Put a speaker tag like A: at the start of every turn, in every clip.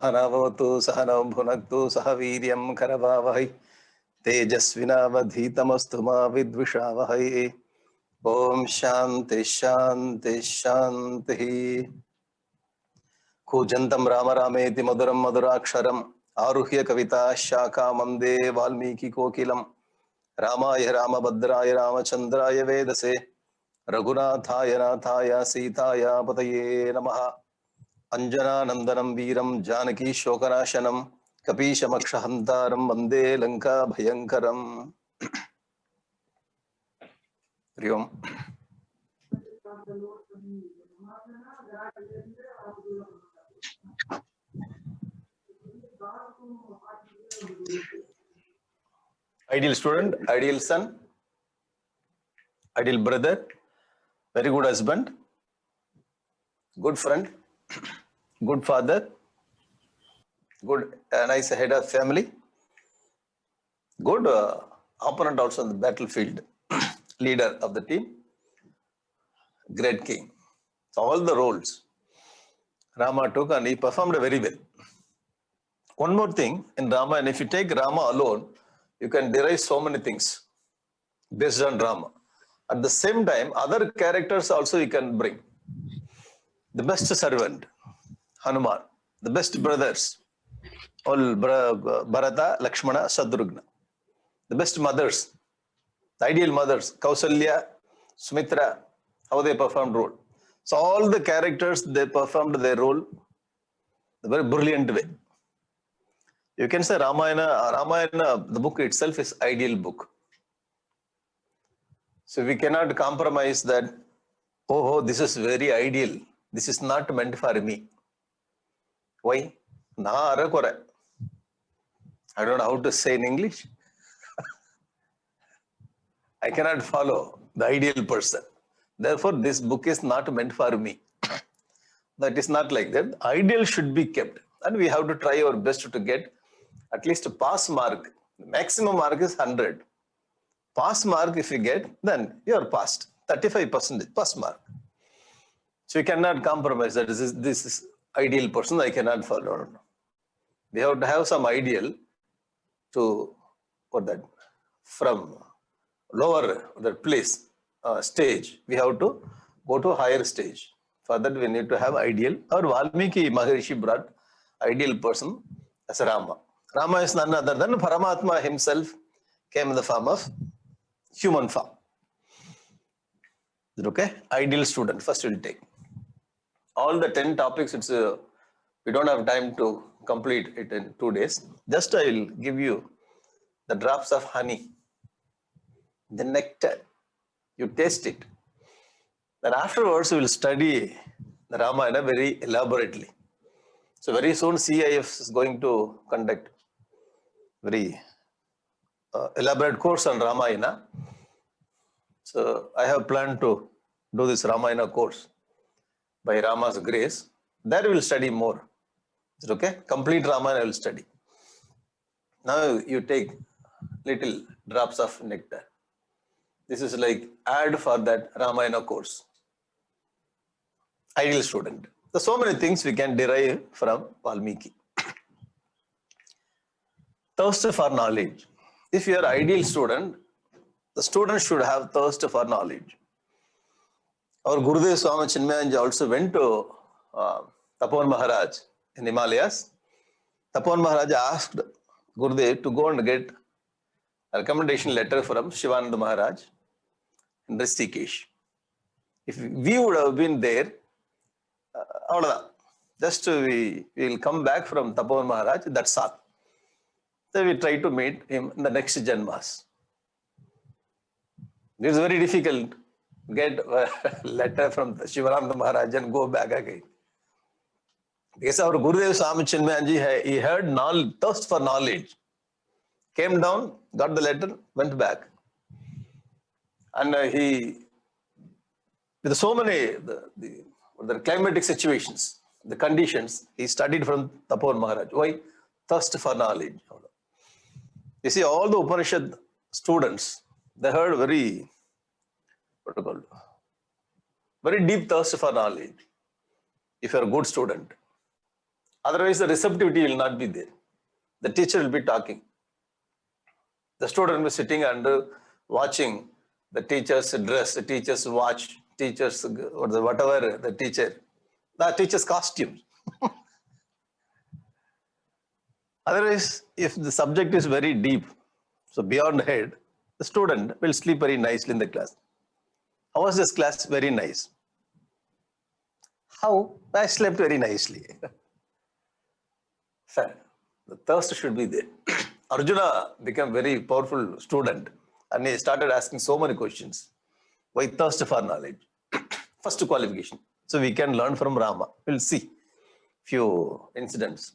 A: सहनावतु सहनौ भुनक्तु सह वीर्यं करवावहै तेजस्विनावधीतमस्तु मा विद्विषावहै। ओम शांति शांति शांति। कूजन्तं राम रामेति मधुरं मधुराक्षरम् आरुह्य कविता शाखां वन्दे वाल्मीकि कोकिलं। रामाय रामभद्राय रामचन्द्राय वेदसे रघुनाथाय नाथाय सीताय पतये नमः। अंजनानंदनं वीरं जानकी शोकनाशनं कपीशमक्षहन्तारं वन्दे लंका भयंकरम्। हरि ओम। Ideal student, ideal son, ideal brother, very good husband, good friend, good father, good nice head of family, good opponent also on the battlefield, leader of the team, great king. So all the roles Rama took and he performed very well. One more thing in Rama, and if you take Rama alone, you can derive so many things based on Rama. At the same time, other characters also you can bring. The best servant, Hanuman. The best brothers, all Bharata, Lakshmana, Shatrugna. The best mothers, the ideal mothers, Kausalya, Sumitra, how they performed role. So all the characters, they performed their role in a very brilliant way. You can say Ramayana, the book itself is ideal book. So we cannot compromise that, oh, this is very ideal. This is not meant for me. Why? I don't know how to say in English. I cannot follow the ideal person. Therefore, this book is not meant for me. That is not like that. Ideal should be kept. And we have to try our best to get at least a pass mark. Maximum mark is 100. Pass mark if you get, then you are passed. 35% pass mark. So you cannot compromise that this is ideal person, I cannot follow. We have to have some ideal to put that from lower that place stage. We have to go to a higher stage. For that we need to have ideal. Or Valmiki Maharishi brought ideal person as Rama. Rama is none other than Paramatma himself came in the form of human form. Is it okay? Ideal student. First we'll take. All the 10 topics, we don't have time to complete it in 2 days. Just I will give you the drops of honey, the nectar. You taste it. Then afterwards we will study the Ramayana very elaborately. So very soon CIF is going to conduct very elaborate course on Ramayana. So I have planned to do this Ramayana course by Rama's grace. There we will study more. Is it okay? Complete Ramayana I will study. Now you take little drops of nectar. This is like ad for that Ramayana course. Ideal student. So, so many things we can derive from Valmiki. Thirst for knowledge. If you are ideal student, the student should have thirst for knowledge. Our Gurudev Swami Chinmayanji also went to Tapan Maharaj in Himalayas. Tapan Maharaj asked Gurudev to go and get a recommendation letter from Shivananda Maharaj in Rishikesh. If we would have been there, just we will come back from Tapan Maharaj, that's all. So we try to meet him in the next Janmas. It is very difficult to get a letter from Shivananda Maharaj and go back again. Because our Gurudev Swami Chinmayanji, he heard thirst for knowledge. Came down, got the letter, went back. And with so many the climatic situations, the conditions, he studied from Tapan Maharaj. Why? Thirst for knowledge. You see, all the Upanishad students, they heard very deep thirst for knowledge. If you are a good student, Otherwise, the receptivity will not be there. The teacher will be talking. The student will be sitting and watching the teacher's dress, the teacher's watch, teacher's or the whatever the teacher's costume. Otherwise, if the subject is very deep, so beyond head, the student will sleep very nicely in the class. How was this class? Very nice. How? I slept very nicely. Sir, the thirst should be there. Arjuna became very powerful student and he started asking so many questions. Why thirst for knowledge? First qualification. So we can learn from Rama. We'll see few incidents.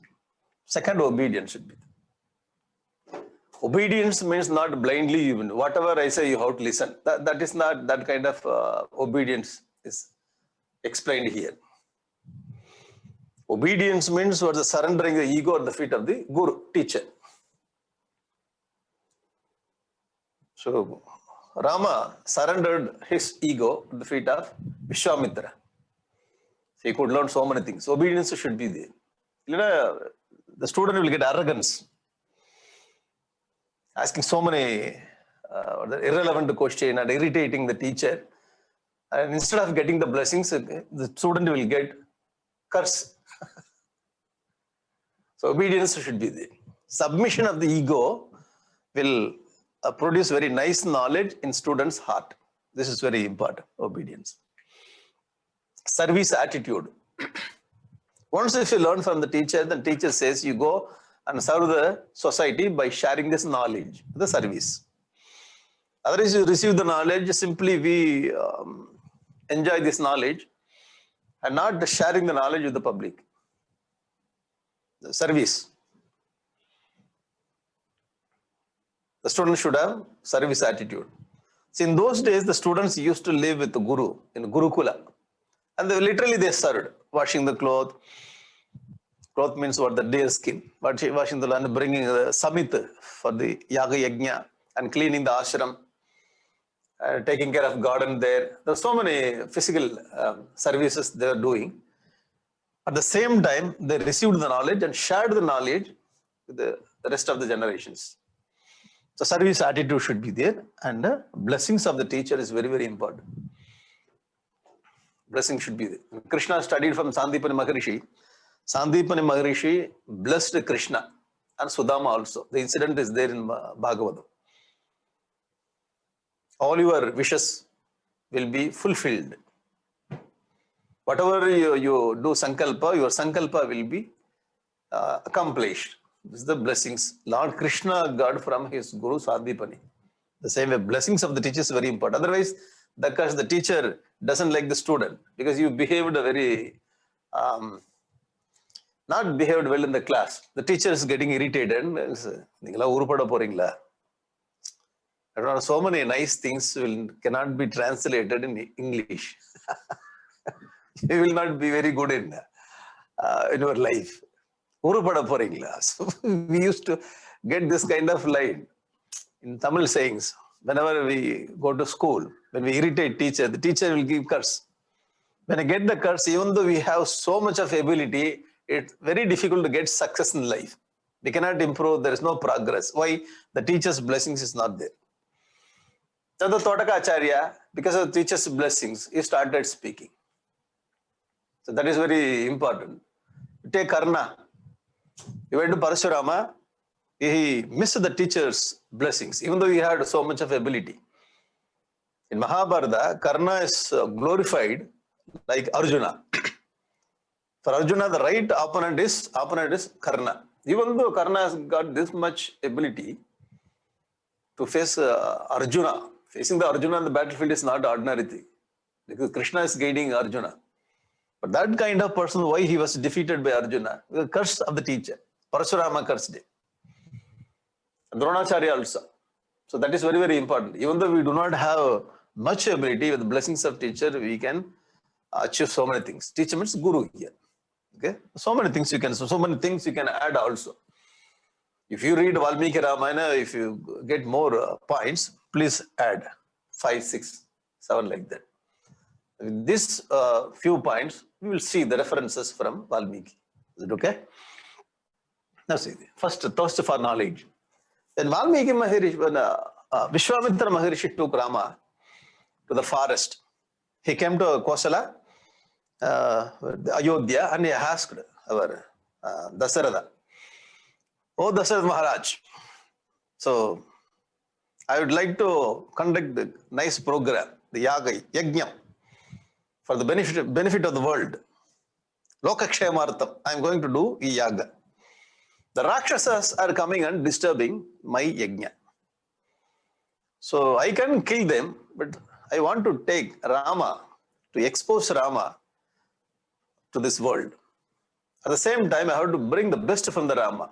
A: Second, obedience should be there. Obedience means not blindly even. Whatever I say, you have to listen. That is not that kind of obedience is explained here. Obedience means what the surrendering the ego at the feet of the guru, teacher. So Rama surrendered his ego at the feet of Vishwamitra. So he could learn so many things. Obedience should be there. You know, the student will get arrogance, asking so many irrelevant questions and irritating the teacher. And instead of getting the blessings, the student will get curse. So obedience should be there. Submission of the ego will produce very nice knowledge in student's heart. This is very important, obedience. Service attitude. Once if you learn from the teacher, the teacher says you go and serve the society by sharing this knowledge, the service. Otherwise, you receive the knowledge, simply we enjoy this knowledge and not sharing the knowledge with the public. The service. The student should have service attitude. See, in those days, the students used to live with the guru in Gurukula. And they served, washing the cloth. Cloth means what? The deer skin. Washing the land, bringing the samit for the yaga yajna and cleaning the ashram. Taking care of garden there. There are so many physical services they are doing. At the same time, they received the knowledge and shared the knowledge with the rest of the generations. So service attitude should be there, and blessings of the teacher is very, very important. Blessing should be there. Krishna studied from Sandipani Maharishi. Sandipani Maharishi blessed Krishna and Sudama also. The incident is there in Bhagavatam. All your wishes will be fulfilled. Whatever you do sankalpa, your sankalpa will be accomplished. This is the blessings Lord Krishna got from his Guru Sandipani. The same way, blessings of the teacher is very important. Otherwise, because the teacher doesn't like the student, because you behaved very, not behaved well in the class. The teacher is getting irritated. So many nice things cannot be translated in English. You will not be very good in your life. So we used to get this kind of line in Tamil sayings. Whenever we go to school, when we irritate teacher, the teacher will give curse. When I get the curse, even though we have so much of ability, it's very difficult to get success in life. We cannot improve. There is no progress. Why? The teacher's blessings is not there. So the Totaka Acharya, because of the teacher's blessings, he started speaking. So that is very important. Take Karna. He went to Parashurama. He missed the teacher's blessings, even though he had so much of ability. In Mahabharata, Karna is glorified like Arjuna. For Arjuna, the right opponent is Karna. Even though Karna has got this much ability to face Arjuna, facing the Arjuna on the battlefield is not ordinary thing, because Krishna is guiding Arjuna. But that kind of person, why he was defeated by Arjuna? The curse of the teacher. Parashurama cursed him. Dronacharya also. So that is very, very important. Even though we do not have much ability, with the blessings of teacher, we can achieve so many things. Teacher means guru here. Okay? So many things you can add also. If you read Valmiki Ramayana, if you get more points, please add 5, 6, 7 like that. With this few points, we will see the references from Valmiki. Is it okay? Now see, first thirst for knowledge. When Valmiki Maharishi, when Vishwamitra Maharishi took Rama to the forest, he came to Kosala, Ayodhya, and he asked our Dasaratha, "Oh Dasaratha Maharaj, so I would like to conduct the nice program, the Yajna, for the benefit of the world. Lokakshemartham, I am going to do Yaga. The Rakshasas are coming and disturbing my Yajna. So I can kill them, but I want to take Rama, to expose Rama to this world. At the same time, I have to bring the best from the Rama.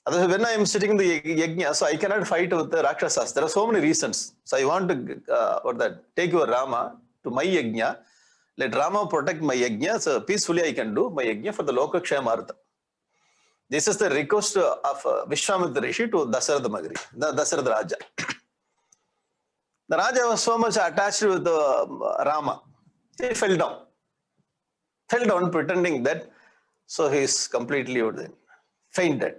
A: Otherwise, when I am sitting in the Yajna, so I cannot fight with the Rakshasas. There are so many reasons. So I want to take your Rama to my Yajna. Let Rama protect my Yajna. So peacefully I can do my Yajna for the Lokakshemartha. This is the request of Vishwamitra Rishi to Dasaratha Maharishi, the Dasaratha Raja. The Raja was so much attached with Rama. He fell down pretending that, so he is completely fainted.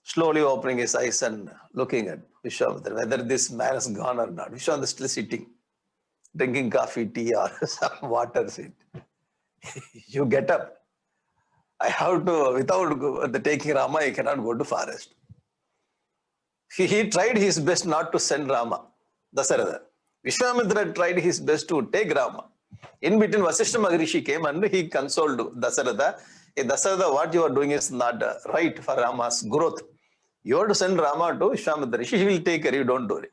A: Slowly opening his eyes and looking at Vishwamitra, whether this man has gone or not. Vishwamitra is still sitting, drinking coffee, tea, or some water. You get up. I have to, without taking Rama, I cannot go to forest. He tried his best not to send Rama, Dasaratha. Vishwamitra tried his best to take Rama. In between, Vasishtha Maharishi came and he consoled Dasaratha. Hey, Dasaratha, what you are doing is not right for Rama's growth. You have to send Rama to Vishwamitra Rishi. He will take care. You don't worry.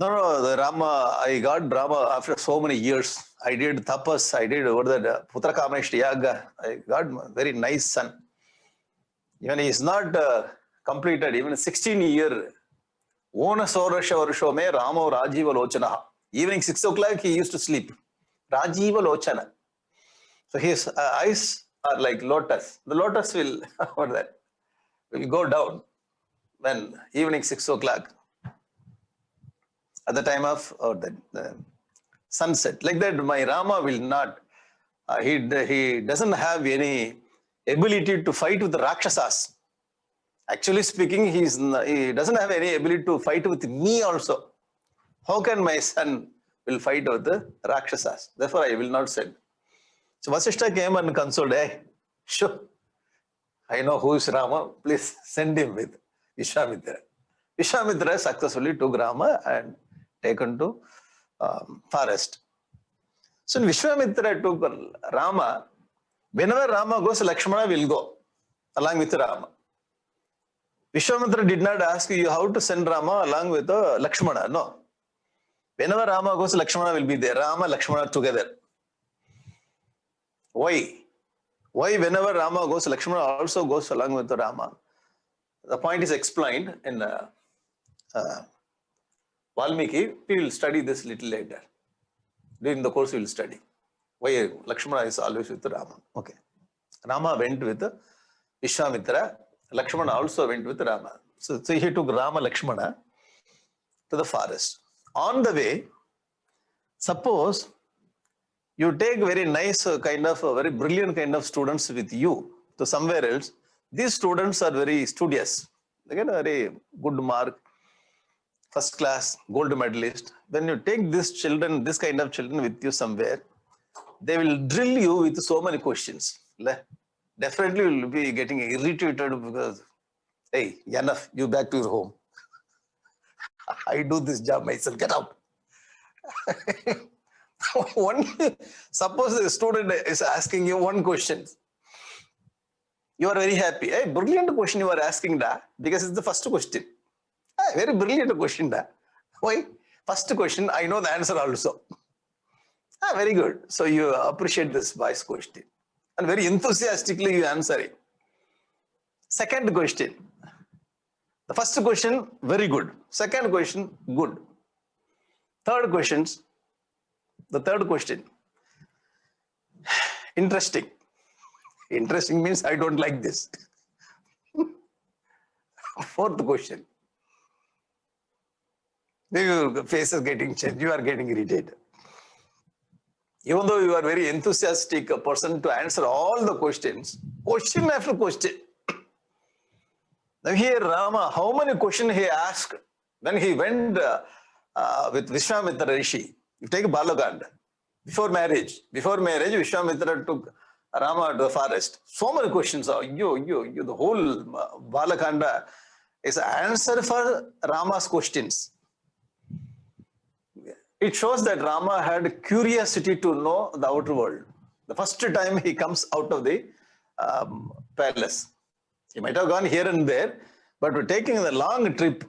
A: No, the Rama, I got Rama after so many years. I did tapas. I did Putra Kameshti Yaga. I got a very nice son. Even he is not completed, even 16-year. Ona Sorasha Varusho me Rama Rajiva Lochana. Evening 6 o'clock, he used to sleep. Rajiva Lochana. So his eyes are like lotus. The lotus will, will go down when evening 6 o'clock, at the time of the sunset. Like that, my Rama will not, he doesn't have any ability to fight with the Rakshasas. Actually speaking, he doesn't have any ability to fight with me also. How can my son will fight with the Rakshasas? Therefore, I will not send. So Vasishtha came and consoled, hey, sure, I know who is Rama, please send him with Vishwamitra. Vishwamitra successfully took Rama and taken to forest. So Vishwamitra took Rama. Whenever Rama goes, Lakshmana will go along with Rama. Vishwamitra did not ask you how to send Rama along with Lakshmana. No. Whenever Rama goes, Lakshmana will be there. Rama, Lakshmana together. Why? Why whenever Rama goes, Lakshmana also goes along with Rama? The point is explained in Valmiki. We will study this little later. During the course, we will study why Lakshmana is always with Rama. Okay. Rama went with Vishwamitra. Lakshmana also went with Rama. So he took Rama Lakshmana to the forest. On the way, suppose you take very nice very brilliant kind of students with you to somewhere else. These students are very studious. They get a very good mark, first class, gold medalist. When you take these children, this kind of children with you somewhere, they will drill you with so many questions. Definitely you will be getting irritated because, hey, enough, you back to your home. I do this job myself, get out. Suppose the student is asking you one question. You are very happy. Hey, brilliant question you are asking, because it's the first question. Hey, very brilliant question. Why? First question, I know the answer also. Very good. So you appreciate this boy's question. And very enthusiastically you answer it. Second question. The first question, very good. Second question, good. Third question, interesting. Interesting means I don't like this. Fourth question. Your face is getting changed. You are getting irritated. Even though you are very enthusiastic person to answer all the questions, question after question. Now here Rama, how many questions he asked when he went with Vishwamitra Rishi? You take Balaganda. Before marriage, Vishwamitra took Rama to the forest. So many questions are you. The whole Balakanda is an answer for Rama's questions. It shows that Rama had curiosity to know the outer world. The first time he comes out of the palace. He might have gone here and there, but we're taking the long trip.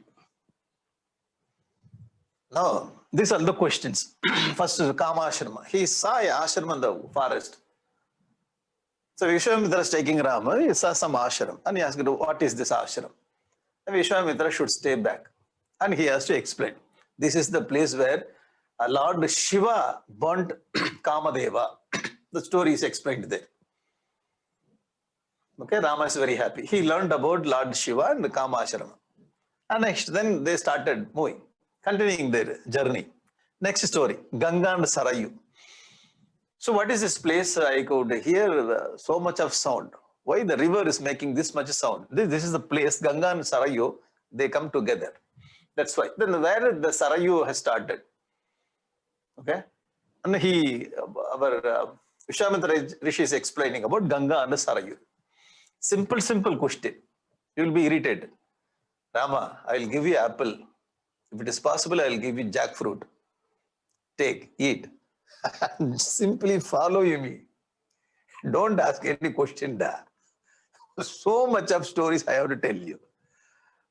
A: Now, these are the questions. First is Kama Ashrama. He saw an ashram in the forest. So Vishwamitra is taking Rama, he saw some ashram and he asked, what is this ashram? And Vishwamitra should stay back and he has to explain. This is the place where Lord Shiva burnt Kamadeva. The story is explained there. Okay, Rama is very happy. He learned about Lord Shiva and the Kama Ashrama. And next, then they started moving, continuing their journey. Next story, Ganga and Sarayu. So what is this place? I could hear so much of sound. Why the river is making this much sound? This is the place, Ganga and Sarayu, they come together. That's why. Then where the Sarayu has started. Okay. And our Vishwamitra Rishi is explaining about Ganga and Sarayu. Simple question. You will be irritated. Rama, I will give you apple. If it is possible, I will give you jackfruit. Take, eat. Simply follow me. Don't ask any question. So much of stories I have to tell you.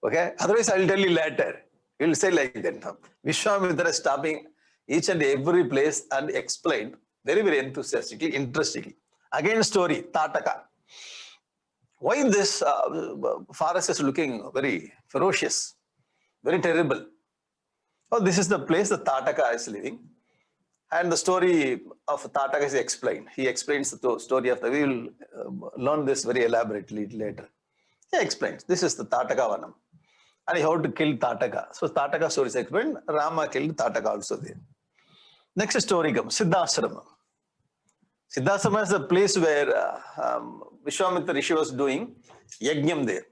A: Okay? Otherwise, I will tell you later. You will say like that. Vishwamitra is stopping each and every place and explained very enthusiastically, interestingly. Again, story, Tataka. Why this forest is looking very ferocious, very terrible? Oh, this is the place that Tataka is living. And the story of Tataka is explained. He explains the story of we will learn this very elaborately later. He explains, this is the Tataka Vanam. And he had to kill Tataka. So Tataka story is explained. Rama killed Tataka also there. Next story comes, Siddhasrama. Siddhasrama is the place where Vishwamitra Rishi was doing Yajnam there.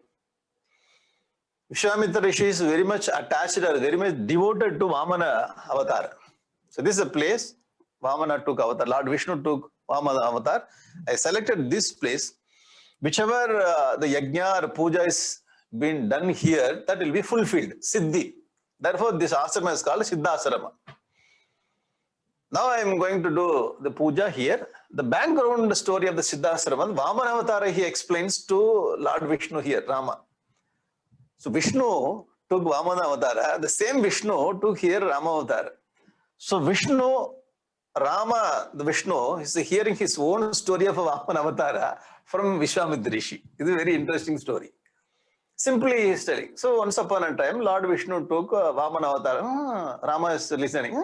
A: Vishwamitra Rishi is very much attached or very much devoted to Vamana avatar. So this is a place Vamana took avatar, Lord Vishnu took Vamana avatar. I selected this place. Whichever the Yajna or Puja is being done here, that will be fulfilled, Siddhi. Therefore, this asrama is called Siddhasrama. Now I am going to do the puja here. The background story of the Siddhasrama, Vamana Avatara, he explains to Lord Vishnu here, Rama. So Vishnu took Vamana Avatara, the same Vishnu took here Rama Avatara. So Vishnu, Rama, the Vishnu, is hearing his own story of Vamana Avatara from Vishwamitra Rishi. It's a very interesting story. Simply he is telling. So once upon a time, Lord Vishnu took Vamana Avatara. Rama is listening.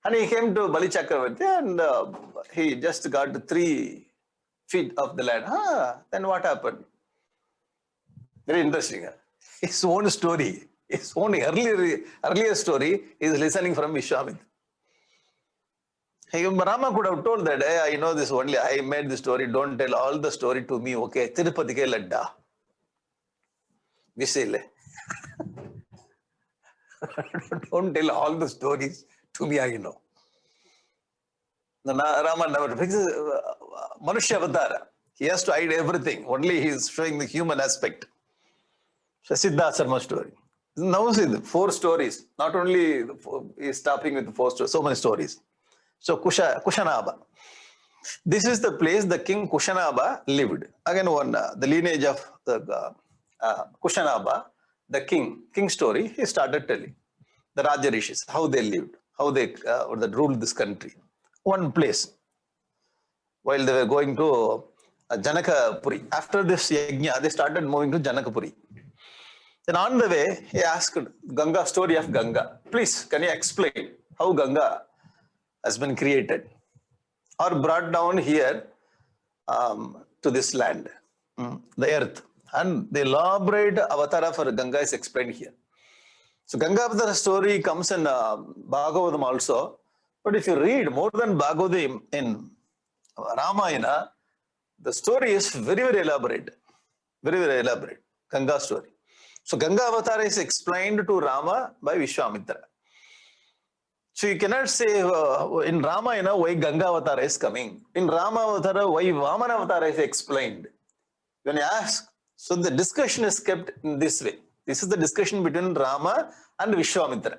A: And he came to Bali Chakravarti and he just got 3 feet of the land. Then what happened? Very interesting. His own story, his own earlier story is listening from Vishwamitra. Rama could have told that, hey, I know this only, I made the story, don't tell all the story to me, okay? Tirupati ke ladda. Visile. Don't tell all the stories to me, I know. Rama never, because Manushya Avatara, he has to hide everything. Only he is showing the human aspect. So Siddhasrama story. Now see the 4 stories. Not only he is stopping with the 4 stories, so many stories. So Kushanaba. This is the place the king Kushanaba lived. Again, the lineage of the Kushanaba, the king story, he started telling. The Raja Rishis, how they lived, how they ruled this country. One place. While they were going to Janakapuri. After this Yajna, they started moving to Janakapuri. Then on the way, he asked Ganga, story of Ganga. Please, can you explain how Ganga has been created or brought down here to this land, the earth? And the elaborate avatar for Ganga is explained here. So Gangavatara story comes in Bhagavatam also. But if you read more than Bhagavatam in Ramayana, the story is very, very elaborate. Very, very elaborate. Ganga story. So Ganga Avatar is explained to Rama by Vishwamitra. So you cannot say in Ramayana why Ganga Avatar is coming. In Rama Avatar why Vamana Avatar is explained. When you ask, so the discussion is kept in this way. This is the discussion between Rama and Vishwamitra.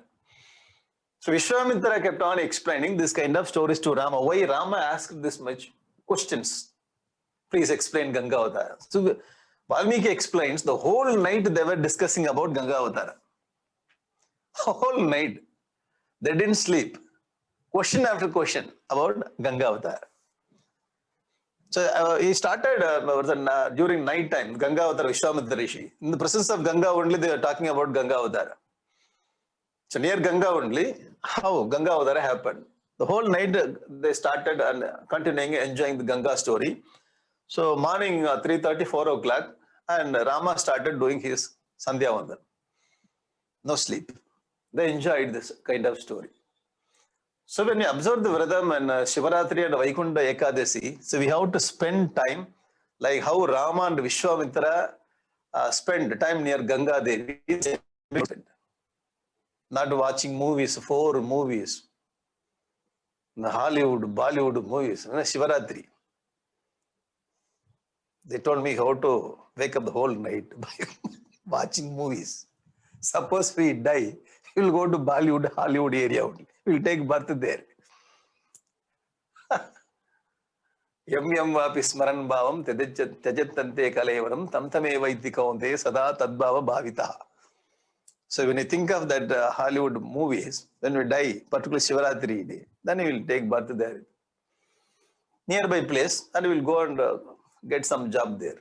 A: So Vishwamitra kept on explaining this kind of stories to Rama. Why Rama asked this much questions? Please explain Ganga Avatar. So Valmiki explains the whole night they were discussing about Ganga Avatar. Whole night. They didn't sleep. Question after question about Ganga Avatar. So he started during night time, Ganga Avatar Vishwamitra Rishi. In the presence of Ganga only, they were talking about Ganga Avatar. So near Ganga only, how Ganga Avatar happened. The whole night they started and continuing enjoying the Ganga story. So morning 3:30, 4 o'clock, and Rama started doing his Sandhya Vandan. No sleep. They enjoyed this kind of story. So when you observe the Vradam and Shivaratri and Vaikunta Ekadasi, so we have to spend time like how Rama and Vishwamitra spend time near Ganga Devi. Not watching movies, 4 movies, the Hollywood, Bollywood movies, Shivaratri. They told me how to wake up the whole night by watching movies. Suppose we die, we will go to Bollywood, Hollywood area only. We will take birth there. Yam yam vapi smaran bhavam tyajattante kalevaram tam tameva itti kaunte sada tadbhava bhavitaha. So when you think of that Hollywood movies, when we die, particularly Shivaratri day, then we will take birth there. Nearby place, and we will go and get some job there.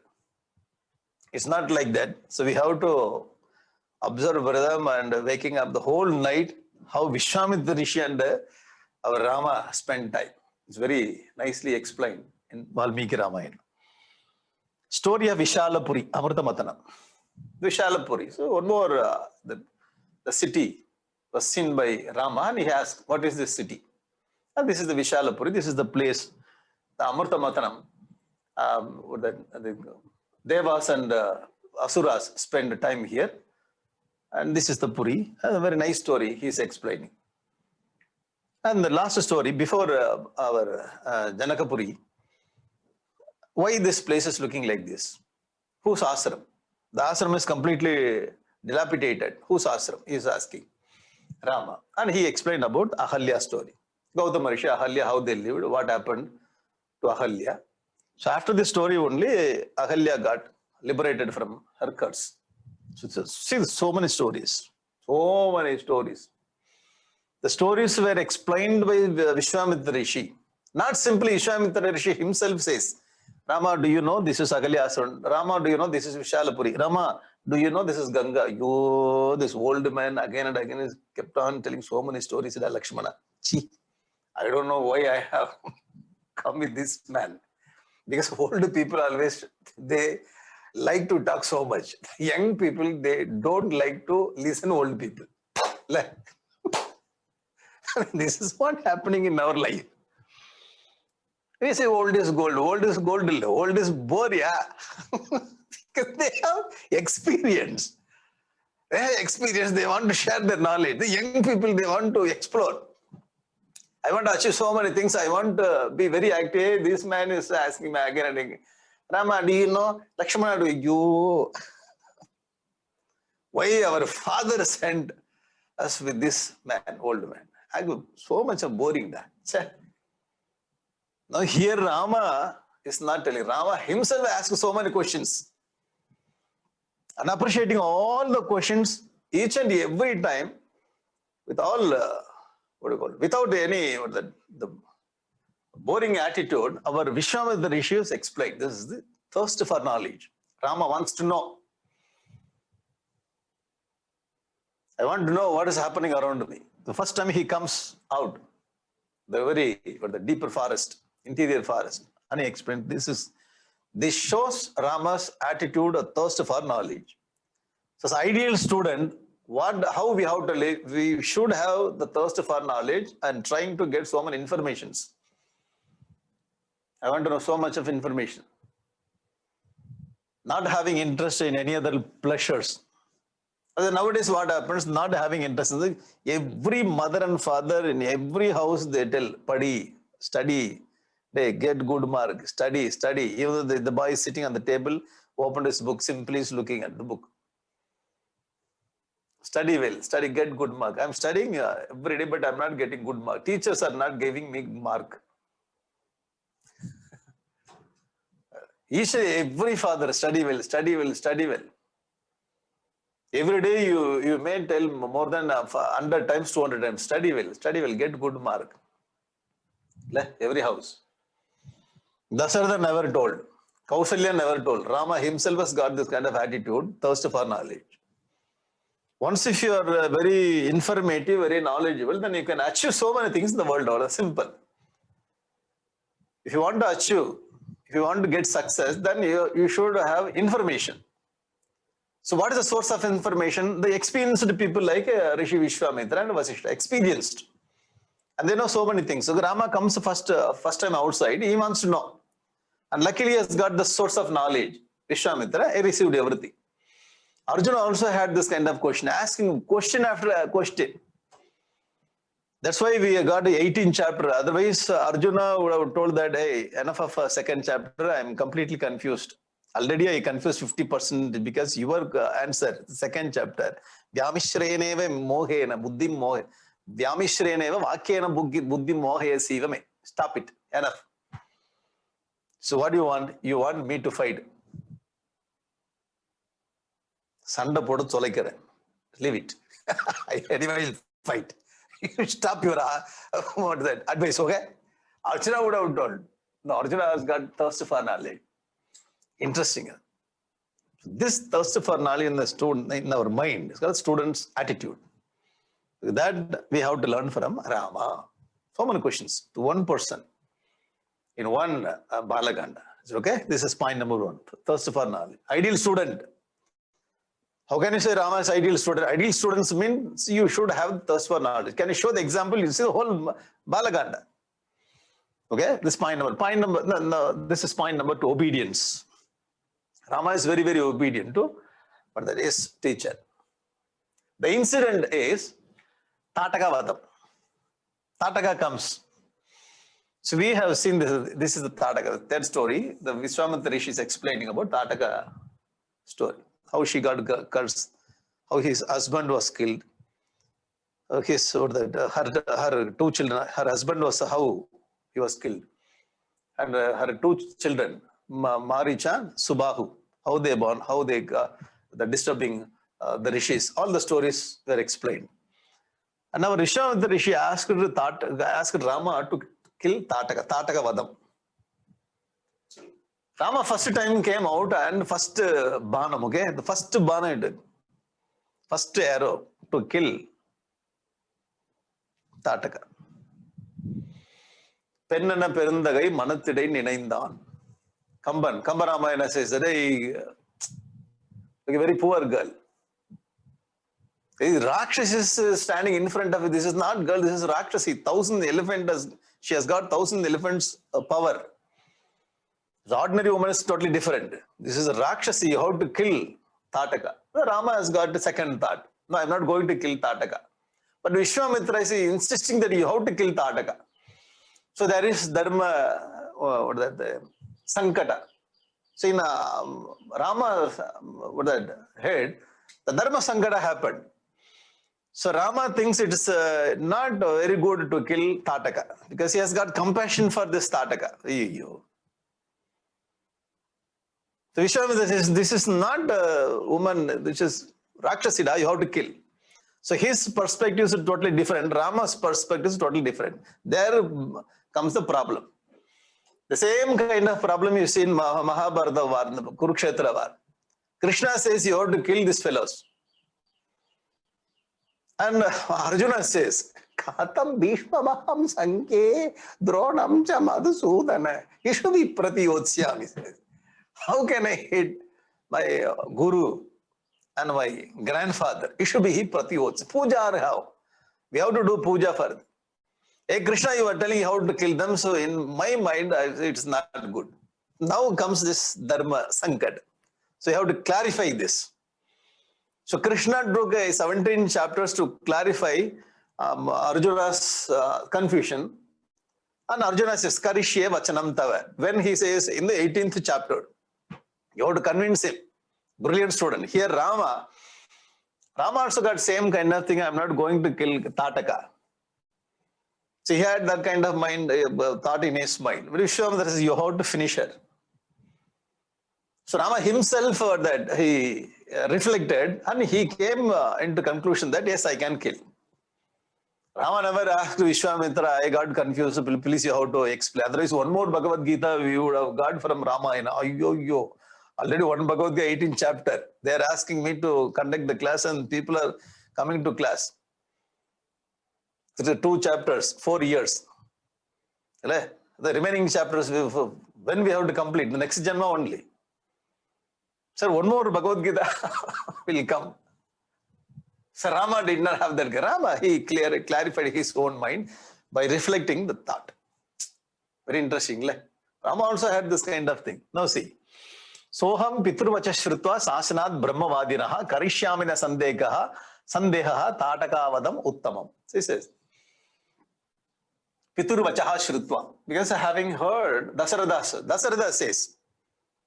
A: It's not like that. So we have to observe Vradam and waking up the whole night, how Vishwamitra Rishi and our Rama spent time. It's very nicely explained in Valmiki Ramayana. Story of Vishalapuri, Amrutamatana. Vishalapuri. So one more, the city was seen by Rama, and he asked, what is this city? And this is the Vishalapuri, this is the place, the Amrutamathanam. The Devas and Asuras spend time here. And this is the Puri. A very nice story he is explaining. And the last story, before our Janakapuri, why this place is looking like this? Whose ashram? The ashram is completely dilapidated. Whose ashram? He is asking. Rama. And he explained about Ahalya story. Gautama Rishi, Ahalya, how they lived, what happened to Ahalya. So after this story only, Ahalya got liberated from her curse. So see, so many stories. So many stories. The stories were explained by Vishwamitra Rishi. Not simply Vishwamitra Rishi himself says, Rama, do you know this is Ahalya Ashram? Rama, do you know this is Vishalapuri? Rama, do you know this is Ganga? This old man again and again is kept on telling so many stories about Lakshmana. Gee, I don't know why I have come with this man. Because old people always, they like to talk so much. Young people, they don't like to listen to old people. Like, this is what happening in our life. We say old is gold, old is gold, old is bore, yeah. Because they have experience. They have experience, they want to share their knowledge. The young people, they want to explore. I want to achieve so many things. I want to be very active. This man is asking me again and again, Rama, do you know? Lakshmana, do you? Why our father sent us with this man, old man? I go, so much of boring that. Now here Rama is not telling. Rama himself asks so many questions. And appreciating all the questions each and every time with all, what do you call it? Without any, the boring attitude, our Vishwamitra Rishi is explained. This is the thirst for knowledge. Rama wants to know. I want to know what is happening around me. The first time he comes out, the deeper forest, interior forest, and he explained this shows Rama's attitude of thirst for knowledge. So, as ideal student, how we have to live. We should have the thirst for knowledge and trying to get so many informations. I want to know so much of information. Not having interest in any other pleasures. Nowadays, what happens? Not having interest. Every mother and father in every house, they tell, "Padi, study, they get good mark, study, study." Even the boy is sitting on the table, opened his book, simply is looking at the book. Study well, study, get good mark. I'm studying every day, but I'm not getting good mark. Teachers are not giving me mark. Every father, study well, study well, study well. Every day you may tell more than 100 times, 200 times, study well, get good mark. Every house. Dasharatha never told. Kausalya never told. Rama himself has got this kind of attitude, thirst for knowledge. Once if you are very informative, very knowledgeable, then you can achieve so many things in the world. Simple. If you want to achieve, if you want to get success, then you should have information. So what is the source of information? The experienced people like Rishi Vishwamitra and Vasishtha, experienced. And they know so many things. So Rama comes first time outside, he wants to know. And luckily he has got the source of knowledge. Vishwamitra, he received everything. Arjuna also had this kind of question, asking question after question. That's why we got the 18th chapter. Otherwise, Arjuna would have told that, hey, enough of a second chapter, I'm completely confused. Already I confused 50% because your answer, second chapter, Vyamishreneva mohena, buddhi mohe. Vyamishreneva vakyena buddhi mohe sivame. Stop it. Enough. So what do you want? You want me to fight. Sanda podu cholaikkaren. Leave it. Anyway, I'll fight. Stop your what is that advice, okay? Arjuna would have told. No, Arjuna has got thirst for knowledge. Interesting. This thirst for knowledge in our mind is called student's attitude. That we have to learn from Rama. So many questions to one person in one Balaganda. Okay, this is point number 1. Thirst for knowledge. Ideal student. How can you say Rama is ideal student? Ideal students means you should have thirst for knowledge. Can you show the example? You see the whole Balaganda. Okay, this this is point number 2, obedience. Rama is very, very obedient to, but that is teacher. The incident is Tataka Vadam. Tataka comes. So we have seen this is the Tataka, third story. The Vishwamitra Rishi is explaining about Tataka story. How she got cursed, how his husband was killed, her 2 children, her husband was how he was killed, and her 2 children, Maricha, Subahu, how they born, how they got the disturbing the rishis. All the stories were explained. And now the Rishi asked Rama to kill Tataka Vadam. Rama first time came out and first banam, okay? The first banam he did. First arrow to kill Tataka. Pennana Perundagai Manathidai Ninaindan. Kamba Ramayana says that like a very poor girl. Rakshas is standing in front of it. This is not girl, this is Rakshasi. 1,000 elephants. She has got 1,000 elephants power. The ordinary woman is totally different. This is a Rakshasi, how to kill Tataka. Rama has got the second thought. No, I'm not going to kill Tataka. But Vishwamitra is insisting that you have to kill Tataka. So there is Dharma, Sankata. So in Rama's head, the Dharma Sankata happened. So Rama thinks it's not very good to kill Tataka because he has got compassion for this Tataka. So Vishwamitra says, this is not a woman, which is Rakshasida, you have to kill. So his perspective is totally different. Rama's perspective is totally different. There comes the problem. The same kind of problem you see in Mahabharata war, Kurukshetra war. Krishna says you have to kill these fellows. And Arjuna says, Katam Bhishmamaham Sanke Dronam cha Madhusudana Ishuvi Pratiyotsyami. How can I hate my guru? and my grandfather. Ishubhihi pratyot. Puja arha. We have to do puja for them. Hey Krishna, you are telling how to kill them. So in my mind, it's not good. Now comes this dharma sankat. So you have to clarify this. So Krishna took 17 chapters to clarify Arjuna's confusion. And Arjuna says, Karishye vachanam tava. When he says in the 18th chapter, you have to convince him. Brilliant student. Here Rama also got same kind of thing. I'm not going to kill Tataka. So he had that kind of mind, thought in his mind. But Vishwamitra says, you have to finish her. So Rama himself that he reflected and he came into conclusion that yes, I can kill. Rama never asked Vishwamitra, I got confused, please you have to explain. Otherwise one more Bhagavad Gita we would have got from Ramayana. Yo. Already one Bhagavad Gita 18th chapter. They are asking me to conduct the class and people are coming to class. It's 2 chapters, 4 years. The remaining chapters, when we have to complete, the next Janma only. Sir, one more Bhagavad Gita will come. So Rama did not have that. Rama, he clarified his own mind by reflecting the thought. Very interesting. Rama also had this kind of thing. Now see. Soham piturvacha shrutva sasanat brahmavadinaha karishyamina sandehaha tatakavadam uttamam. So he says, piturvacha shrutva. Because having heard, Dasaratha says,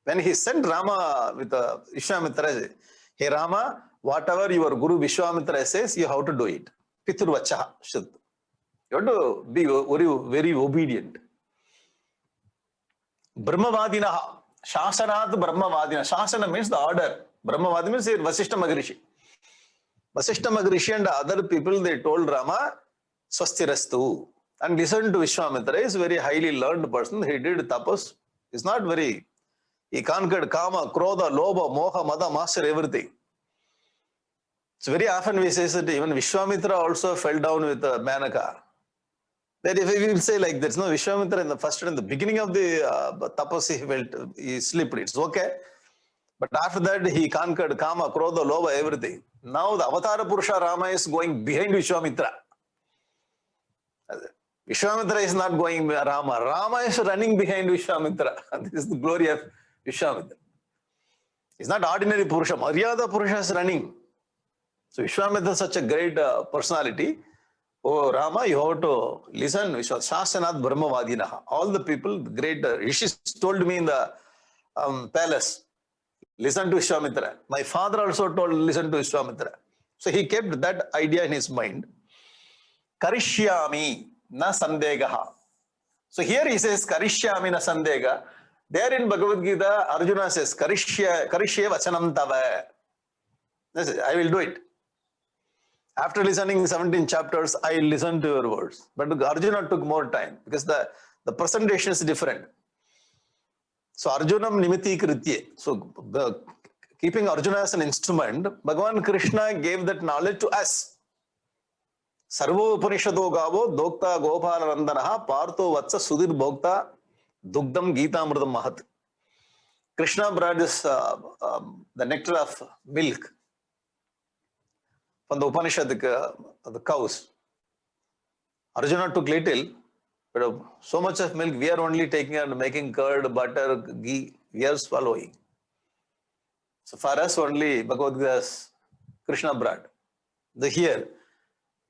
A: when he sent Rama with Vishwamitra, hey Rama, whatever your Guru Vishwamitra says, you have to do it. Piturvacha shrutva. You have to be very, very obedient. Brahmavadinaha. Shasanat Brahmavadina. Shasana means the order. Brahmavadina means Vasishta Maharishi. Vasishta Maharishi and other people, they told Rama, Swastirastu. And listened to Vishwamitra. He is a very highly learned person. He did tapas. He's not very, he conquered Kama, Krodha, Lobha, Moha, Mada, master everything. So very often we say that even Vishwamitra also fell down with Manaka. That if we will say like this, no, Vishwamitra in the beginning of the tapas, he slipped. It's okay. But after that, he conquered Kama, Krodha, Lobha, everything. Now the Avatara Purusha Rama is going behind Vishwamitra. Vishwamitra is not going Rama. Rama is running behind Vishwamitra. This is the glory of Vishwamitra. He's not ordinary Purusha. Maryada Purusha is running. So Vishwamitra is such a great personality. Oh Rama, you have to listen. Shasanat Brahmavadinaha. All the people, the great rishis told me in the palace, listen to Vishwamitra. My father also told, listen to Vishwamitra. So he kept that idea in his mind. Karishyami na sandegaha. So here he says, Karishyami na sandega. There in Bhagavad Gita, Arjuna says, Karishye vachanam tava. I will do it. After listening 17 chapters, I listened to your words. But Arjuna took more time because the presentation is different. So Arjunam nimiti kritye. So keeping Arjuna as an instrument, Bhagavan Krishna gave that knowledge to us. Sarvo Upanishado Gavo, Dokta Gopala Randanaha, Partho Vatsa Sudhir Bhokta, Dugdam Gita Amridam Mahat. Krishna brought this, the nectar of milk from the Upanishad, the cows. Arjuna took little, but so much of milk we are only taking and making curd, butter, ghee, we are swallowing. So for us only Bhagavad Gita's Krishna brought. Here,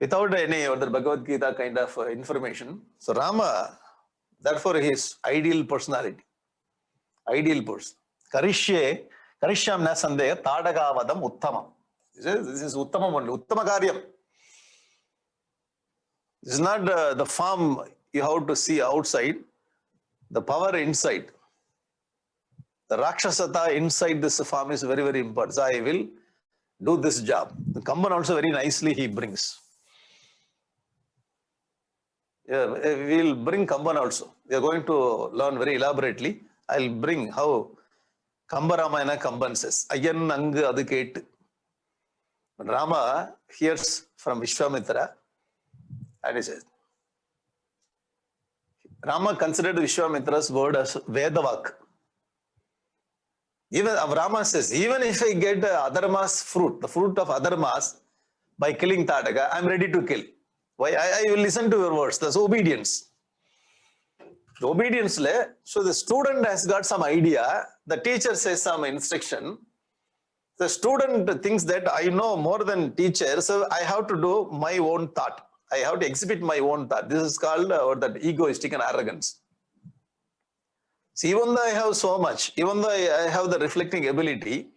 A: without any other Bhagavad Gita kind of information. So Rama, therefore his ideal personality, ideal person. Karishyam na sandeha tadakavadam uttamam. This is uttamam only, uttama karyam. This is not the form you have to see outside, the power inside. The Rakshasata inside this form is very, very important. So I will do this job. The Kamban also very nicely he brings. Yeah, we will bring Kamban also. We are going to learn very elaborately. I will bring how Kamba Ramayana Kamban says. Ayan ang adu kettu. Rama hears from Vishwamitra and he says, Rama considered Vishwamitra's word as Vedavak. Even Rama says, even if I get Adharma's fruit, the fruit of Adharma's, by killing Tataka, I'm ready to kill. Why? I will listen to your words. That's obedience. The obedience, so the student has got some idea, the teacher says some instruction, the student thinks that I know more than teacher, so I have to do my own thought. I have to exhibit my own thought. This is called that egoistic and arrogance. So even though I have so much, even though I have the reflecting ability,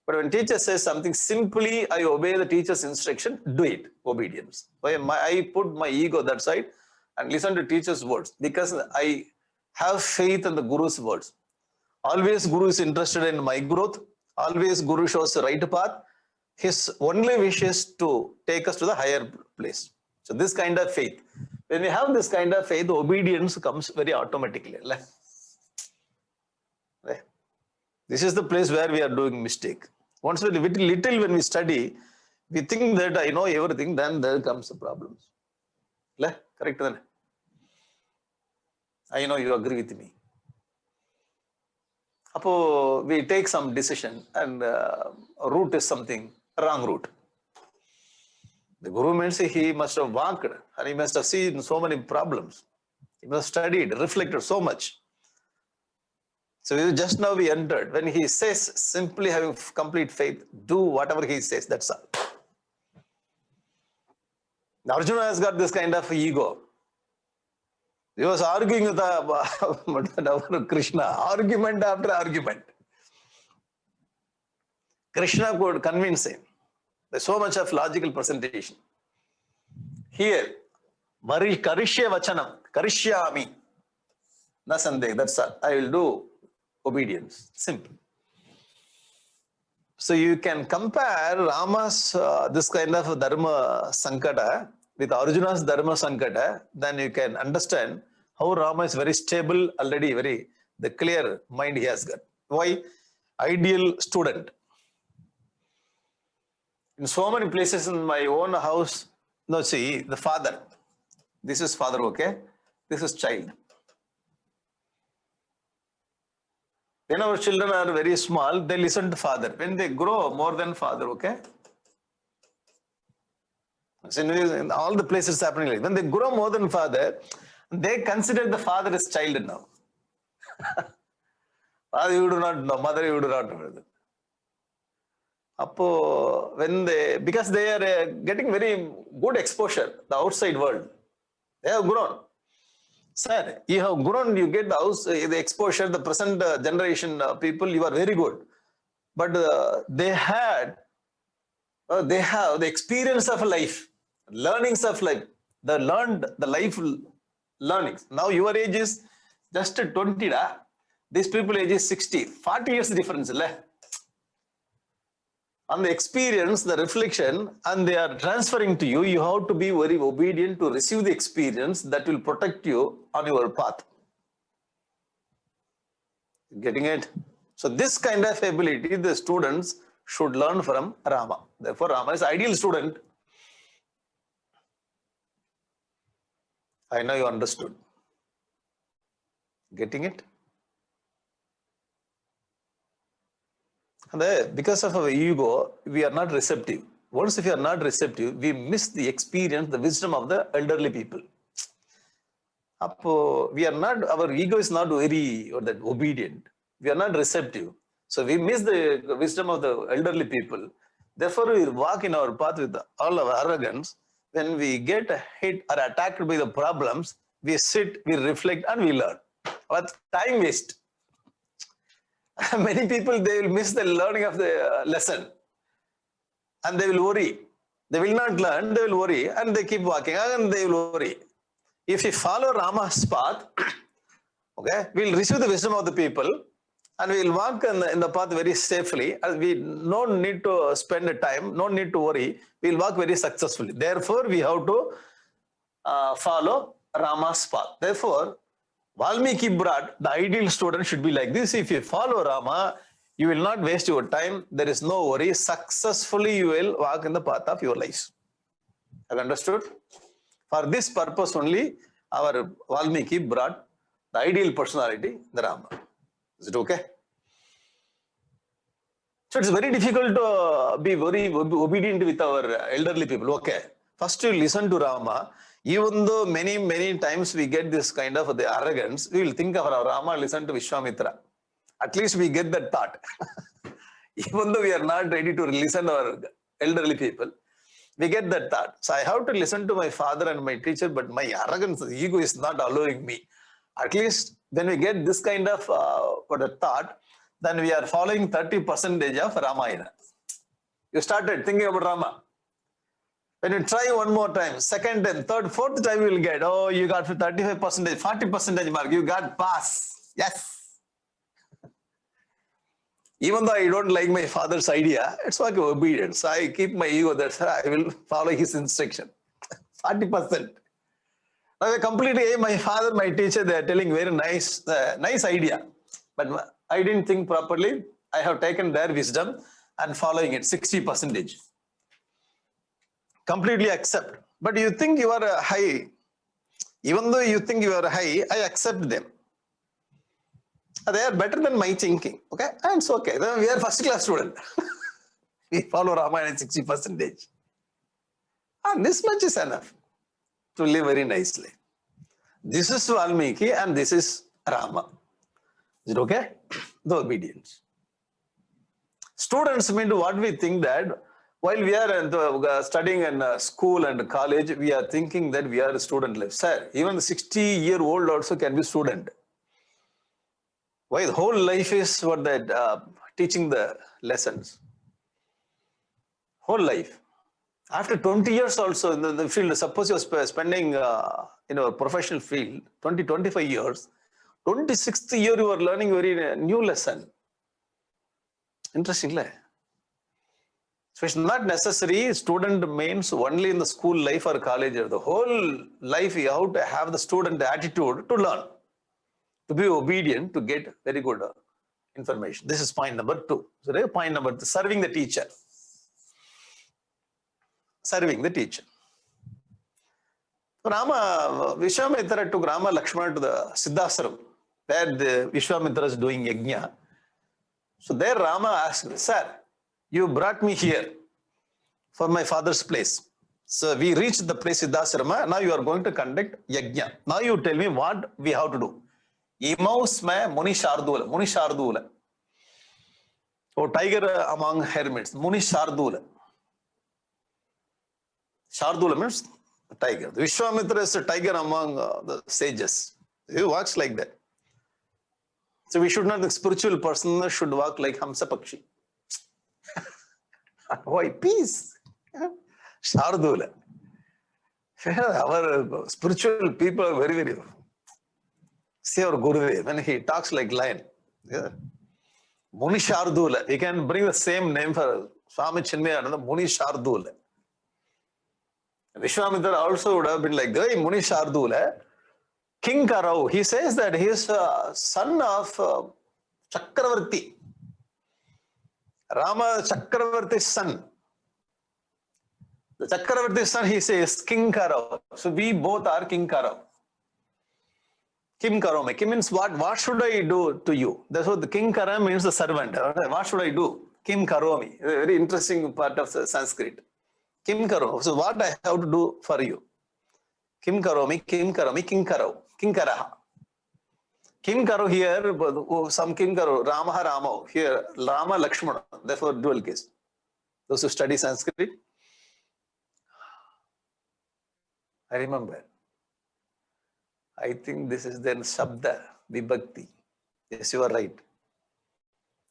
A: but when teacher says something, simply I obey the teacher's instruction, do it, obedience. I put my ego that side and listen to teacher's words because I have faith in the Guru's words. Always Guru is interested in my growth. Always Guru shows the right path. His only wish is to take us to the higher place. So this kind of faith. When we have this kind of faith, obedience comes very automatically. This is the place where we are doing mistake. Once we little when we study, we think that I know everything, then there comes the problems. Correct? I know you agree with me. We take some decision and route is something wrong route. The Guru means he must have walked and he must have seen so many problems. He must have studied, reflected so much. So just now we entered. When he says, simply having complete faith, do whatever he says, that's all. Arjuna has got this kind of ego. He was arguing with Krishna, argument after argument. Krishna could convince him. There's so much of logical presentation. Here, Karishya Vachanam, Karishyami, Nasandeh, that's all. I will do obedience. Simple. So you can compare Rama's this kind of Dharma Sankata with Arjuna's Dharma Sankata, then you can understand how Rama is very stable, already the clear mind he has got. Why? Ideal student. In so many places in my own house, see, the father. This is father, okay? This is child. When our children are very small, they listen to father. When they grow, more than father, okay? So in all the places happening like when they grow more than father, they consider the father as child now. Father you do not know, mother you do not know. Because they are getting very good exposure, the outside world. They have grown. Sir, you have grown, you get the exposure, the present generation people, you are very good. But they have the experience of life, learnings of life, the life learnings. Now your age is just 20, these people age is 60, 40 years difference. On the experience, the reflection, and they are transferring to you, you have to be very obedient to receive the experience that will protect you on your path. Getting it? So this kind of ability, the students should learn from Rama. Therefore, Rama is ideal student. I know you understood. Getting it? And because of our ego, we are not receptive. Once if we are not receptive, we miss the experience, the wisdom of the elderly people. Our ego is not very obedient. We are not receptive. So we miss the wisdom of the elderly people. Therefore, we walk in our path with all our arrogance. When we get hit or attacked by the problems, we sit, we reflect, and we learn. But time waste. Many people, they will miss the learning of the lesson. And they will worry. They will not learn, they will worry, and they keep walking, and they will worry. If we follow Rama's path, okay, we will receive the wisdom of the people, and we will walk in the path very safely. And we no need to spend time, no need to worry. We will walk very successfully. Therefore, we have to follow Rama's path. Therefore, Valmiki brought the ideal student should be like this. If you follow Rama, you will not waste your time. There is no worry. Successfully, you will walk in the path of your life. Have you understood? For this purpose only, our Valmiki brought the ideal personality, the Rama. Is it okay? So it's very difficult to be very obedient with our elderly people. Okay, first you listen to Rama. Even though many times we get this kind of the arrogance, we will think of Rama, listen to Vishwamitra. At least we get that thought. Even though we are not ready to listen to our elderly people, we get that thought. So I have to listen to my father and my teacher, but my arrogance, ego is not allowing me. At least when we get this kind of thought, then we are following 30% of Ramayana. You started thinking about Rama. When you try one more time, second time, third, fourth time, you will get, oh, you got 35%, 40% mark, you got pass. Yes. Even though I don't like my father's idea, it's like obedience. I keep my ego that I will follow his instruction. 40%. Now I completely, my father, my teacher, they are telling very nice idea. But I didn't think properly. I have taken their wisdom and following it, 60%. Completely accept. But you think you are high. Even though you think you are high, I accept them. They are better than my thinking. Okay? And it's okay. We are first class student. We follow Ramayana 60%. And this much is enough to live very nicely. This is Valmiki and this is Rama. Is it okay? The obedience. Students mean what we think that while we are studying in school and college, we are thinking that we are a student life. Sir, even the 60-year-old also can be student. Why? The whole life is what that teaching the lessons. Whole life. After 20 years also in the field, suppose you are spending in a professional field, 20-25 years, 26th year you are learning very new lesson. Interesting, right? So it's not necessary student means only in the school life or college. The whole life you have to have the student attitude to learn, to be obedient, to get very good information. This is point number 2. So point number 3, serving the teacher. Serving the teacher. Rama, Vishwamitra took Rama Lakshmana to the Siddhashram, where the Vishwamitra is doing yajna. So there Rama asked, sir, you brought me here for my father's place. So we reached the place Siddhasrama. Now you are going to conduct yajna. Now you tell me what we have to do. Imaus mein Muni Shardula. Muni Shardula. Oh, tiger among hermits. Muni Shardula. Shardula means tiger. Vishwamitra is a tiger among the sages. He walks like that. So we should not, the spiritual person should walk like Hamsa Pakshi. Why? Peace. Shardula. Our spiritual people are very, very. See our Gurudev, when he talks like lion. Yeah. Muni Shardula. We can bring the same name for Swami Chinmaya, Muni Shardula. Vishwamitra also would have been like, hey, Muni Shardula. King Karau, he says that he is a son of Chakravarti. Rama Chakravarti's son. The Chakravarti's son, he says, King Karau. So we both are King Karau. Kim Karome. Kim means what? What should I do to you? That's what the King Karam means, the servant. What should I do? Kim Karomi. A very interesting part of the Sanskrit. Kim Karo. So what I have to do for you? Kim Karomi, Kim Karomi, King Karo. King Karaha. Kim Karo here, some Kim Karo, Rama Rama. Here, Rama Lakshmana. Therefore, dual case. Those who study Sanskrit. I remember. I think this is then Shabda, Vibhakti. Yes, you are right.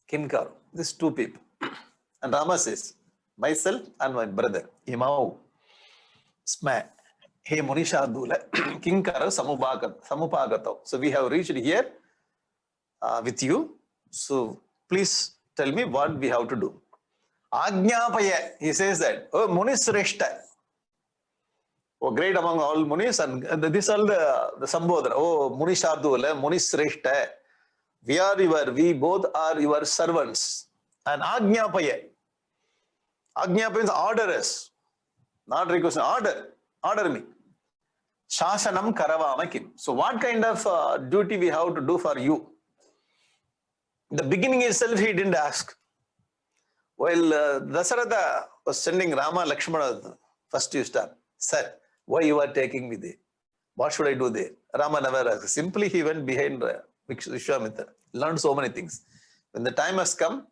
A: Kim Karo. These two people. And Rama says, myself and my brother, Imau, Sma. Hey Muni Shardula, King Kara Samupagato. So we have reached here with you. So please tell me what we have to do. Ajnapaya, he says that. Oh, Muni Sreshta. Oh, great among all Munis, and this all the Sambodhana. Oh, Muni Shardula, Muni Sreshta. We both are your servants. And Ajnapaya. Ajnapaya means order us. Not request, order me. Shasanam Karavamakim. So what kind of duty we have to do for you? The beginning itself he didn't ask. While Dasaratha was sending Rama Lakshmana, first you start, sir, why you are taking me there? What should I do there? Rama never asked. Simply he went behind Vishwamitra, learned so many things. When the time has come,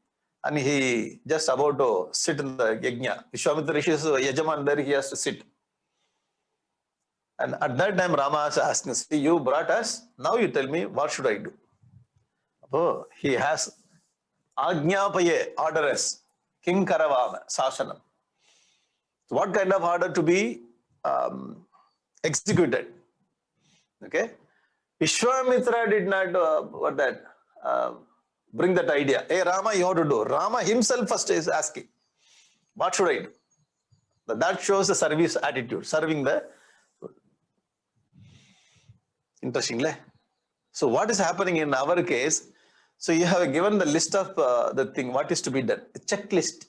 A: and he just about to sit in the yajna, Vishwamitra Rishi is Yajaman there, he has to sit. And at that time, Rama is asking, see, you brought us, now you tell me, what should I do? Oh, he has Ajnapaye, order King Karavama, Sasanam. So what kind of order to be executed? Okay. Vishwamitra did not, bring that idea. Hey, Rama, you have to do. Rama himself first is asking, what should I do? That shows the service attitude, serving the. Interesting. So what is happening in our case? So you have given the list of the thing, what is to be done. A checklist.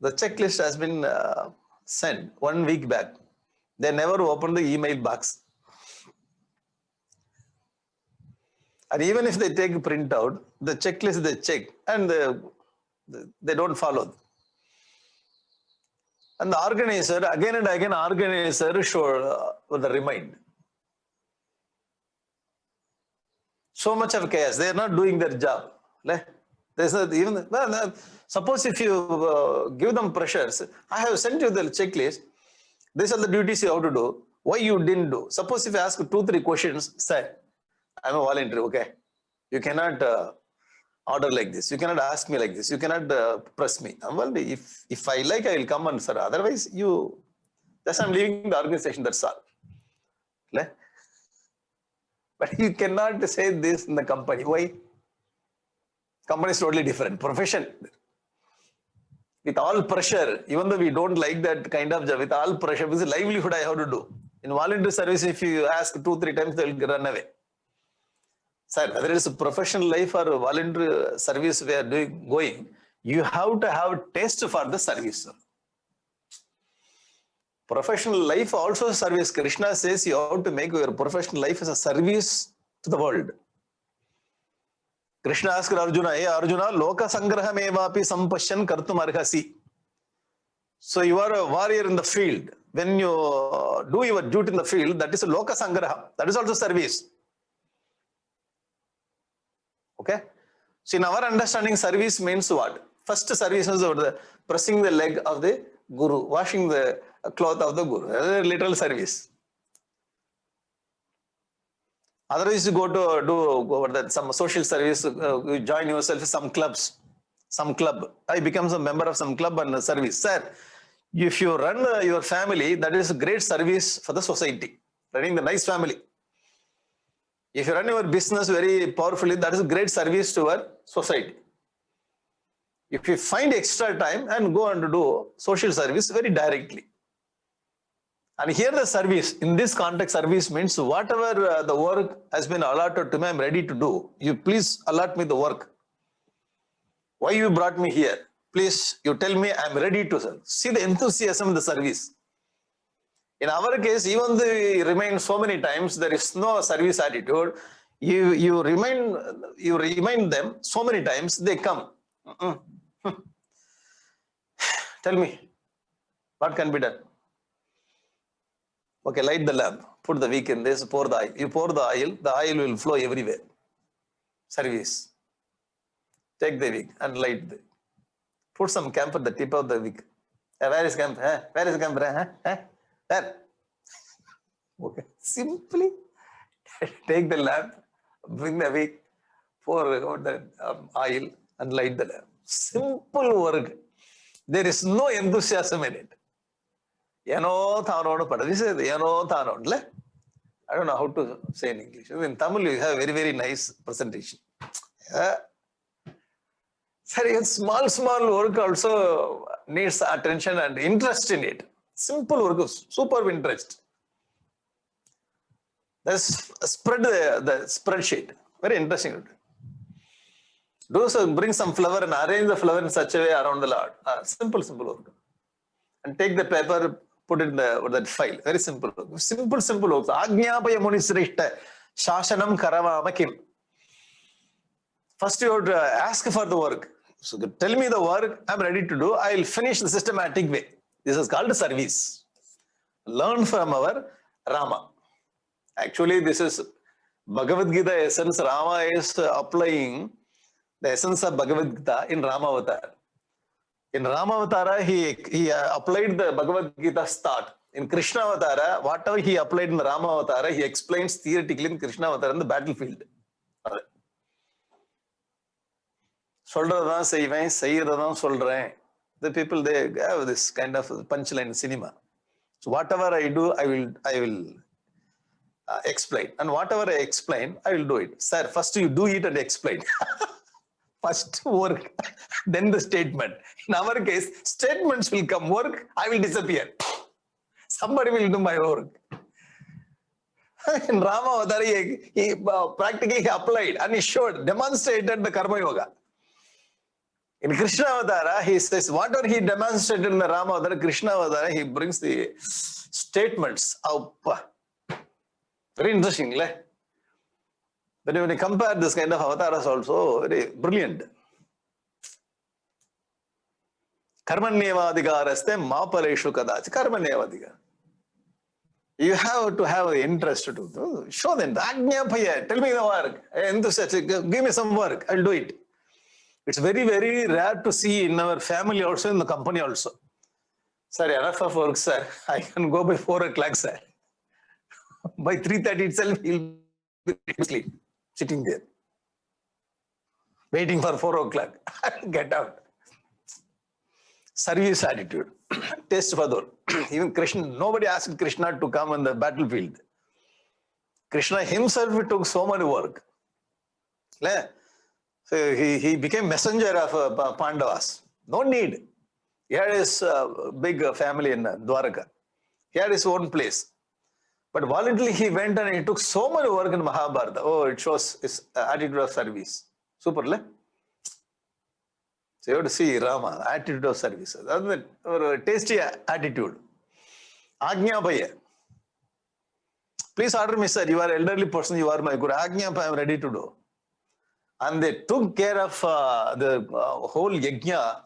A: The checklist has been sent 1 week back. They never opened the email box. And even if they take print out, the checklist they check and they don't follow. And the organizer, again and again, organizer should remind. So much of chaos. They are not doing their job. Suppose if you give them pressures, I have sent you the checklist. These are the duties you have to do. Why you didn't do? Suppose if you ask 2-3 questions, say, I'm a volunteer, okay? You cannot order like this. You cannot ask me like this. You cannot press me. Well, if I like, I will come and sir. Otherwise, just I'm leaving the organization, that's all. But you cannot say this in the company. Why? Company is totally different. Profession. With all pressure, even though we don't like that kind of job, with all pressure, because livelihood I have to do. In volunteer service, if you ask 2-3 times, they will run away. Sir, whether it's a professional life or volunteer service we are going, you have to have taste for the service. Sir. Professional life also service. Krishna says you have to make your professional life as a service to the world. Krishna asked Arjuna, hey Arjuna, loka sangraham evapi sampashyan kartum arhasi. So you are a warrior in the field. When you do your duty in the field, that is a loka sangraham. That is also service. Okay. So in our understanding, service means what? First service is pressing the leg of the guru, washing the cloth of the guru. That is literal service. Otherwise, you go to do some social service, you join yourself in some clubs, some club. I become a member of some club and service. Sir, if you run your family, that is a great service for the society. Running the nice family. If you run your business very powerfully, that is a great service to our society. If you find extra time and go and do social service very directly. And here the service, in this context, service means whatever the work has been allotted to me, I'm ready to do. You please allot me the work. Why you brought me here? Please, you tell me I'm ready to serve. See the enthusiasm in the service. In our case, even though we remind so many times, there is no service attitude. You remind them so many times, they come. Tell me, what can be done? Okay, light the lamp, put the wick in this, pour the oil. You pour the oil will flow everywhere. Service. Take the wick and light the. Put some camp at the tip of the wick. Where is camp? Where is camp? There. Okay. Simply take the lamp, bring the wick, pour the oil and light the lamp. Simple work. There is no enthusiasm in it. Yano thano pada. This is yano thano. I don't know how to say in English. In Tamil, you have very, very nice presentation. Sorry, small work also needs attention and interest in it. Simple work, superb interest. Let's spread the spreadsheet. Very interesting. Do so, bring some flower and arrange the flower in such a way around the Lord. Simple work. And take the paper, put it in that file. Very simple work. Simple work. Ajnapaya munisrishta shashanam karavama kim. First you have to ask for the work. So tell me the work, I'm ready to do. I will finish the systematic way. This is called service. Learn from our Rama. Actually, this is Bhagavad Gita essence. Rama is applying the essence of Bhagavad Gita in Rama Avatar. In Rama Avatara, he applied the Bhagavad Gita's thought. In Krishna Avatara, whatever he applied in the Rama Avatara, he explains theoretically in Krishna Avatara in the battlefield. The people, they have this kind of punchline cinema. So whatever I do, I will explain. And whatever I explain, I will do it. Sir, first you do it and explain. First work, then the statement. In our case, statements will come, work, I will disappear. Somebody will do my work. In Rama Avatara, he practically applied and he showed, demonstrated the Karma Yoga. In Krishna Avatara, he says, whatever he demonstrated in the Rama Avatara, Krishna Avatara, he brings the statements up. Very interesting, right? But when you compare this kind of avatars also, very brilliant. Karmanyevadhikaraste mapaleshu kadach. Karmanyevadhikara. You have to have interest to show them. Ajñapaya, tell me the work. Give me some work, I'll do it. It's very, very rare to see in our family also, in the company also. Sir, enough of work, sir. I can go by 4 o'clock, sir. By 3:30 itself, he'll be asleep, sitting there, waiting for 4 o'clock. Get out. Service attitude. Taste for the even Krishna, nobody asked Krishna to come on the battlefield. Krishna himself took so much work. So he became messenger of Pandavas. No need. He had his big family in Dwaraka. He had his own place. But voluntarily he went and he took so much work in Mahabharata. Oh, it shows his attitude of service. Super, le? So you have to see Rama, attitude of service. That's a tasty attitude. Ajñapaya. Please order me, sir. You are an elderly person. You are my guru. Ajñapaya, I am ready to do. And they took care of the whole yajna,